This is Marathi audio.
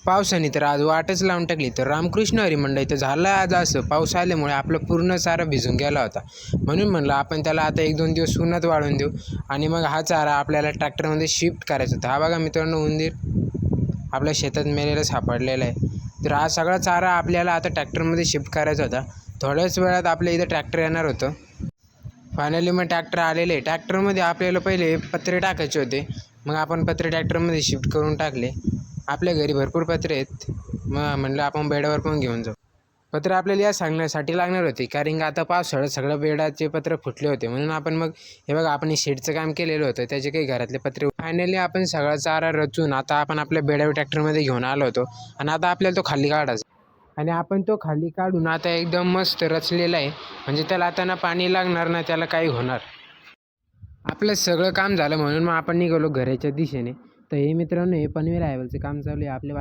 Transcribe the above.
पावसाने तर आज वाटच लावून टाकली. तर रामकृष्ण हरी मंडळी तर झालं आज असं, पाऊस आल्यामुळे आपलं पूर्ण चारा भिजून गेला होता. म्हणून म्हणलं आपण त्याला आता 1-2 दिवस उन्हात वाळून देऊ आणि मग हा चारा आपल्याला ट्रॅक्टरमध्ये शिफ्ट करायचा होता. हा बघा मित्रांनो, उंदीर आपल्या शेतात मेलेला सापडलेला आहे. तर हा सगळा चारा आपल्याला आता ट्रॅक्टरमध्ये शिफ्ट करायचा होता. थोड्याच वेळात आपल्या इथं ट्रॅक्टर येणार होतं. फायनली मग ट्रॅक्टर आलेले. ट्रॅक्टरमध्ये आपल्याला पहिले पत्रे टाकायचे होते. मग आपण पत्रे ट्रॅक्टरमध्ये शिफ्ट करून टाकले. आपल्या घरी भरपूर पत्रे आहेत. मग म्हणलं आपण बेडावर पण घेऊन जाऊ. पत्रे आपल्याला या सांगण्यासाठी लागणार होती, कारण की आता पावसाळ्यात सगळं बेडाचे पत्रे फुटले होते. म्हणून आपण मग हे बघा, आपण शेडचं काम केलेलं होतं, त्याचे काही घरातले पत्रे. फायनली आपण सगळा चारा रचून आता आपण आपल्या बेडावर ट्रॅक्टरमध्ये घेऊन आलो होतो आणि आता आपल्याला तो खाली काढायचा. आणि आपण तो खाली काढून आता एकदम मस्त रचलेला आहे. म्हणजे त्याला आता ना पाणी लागणार ना त्याला काही होणार. आपलं सगळं काम झालं म्हणून मग आपण निघालो घराच्या दिशेने. तर हे मित्रांनो, हे पनवेल हायवेचं काम चालू आहे आपल्या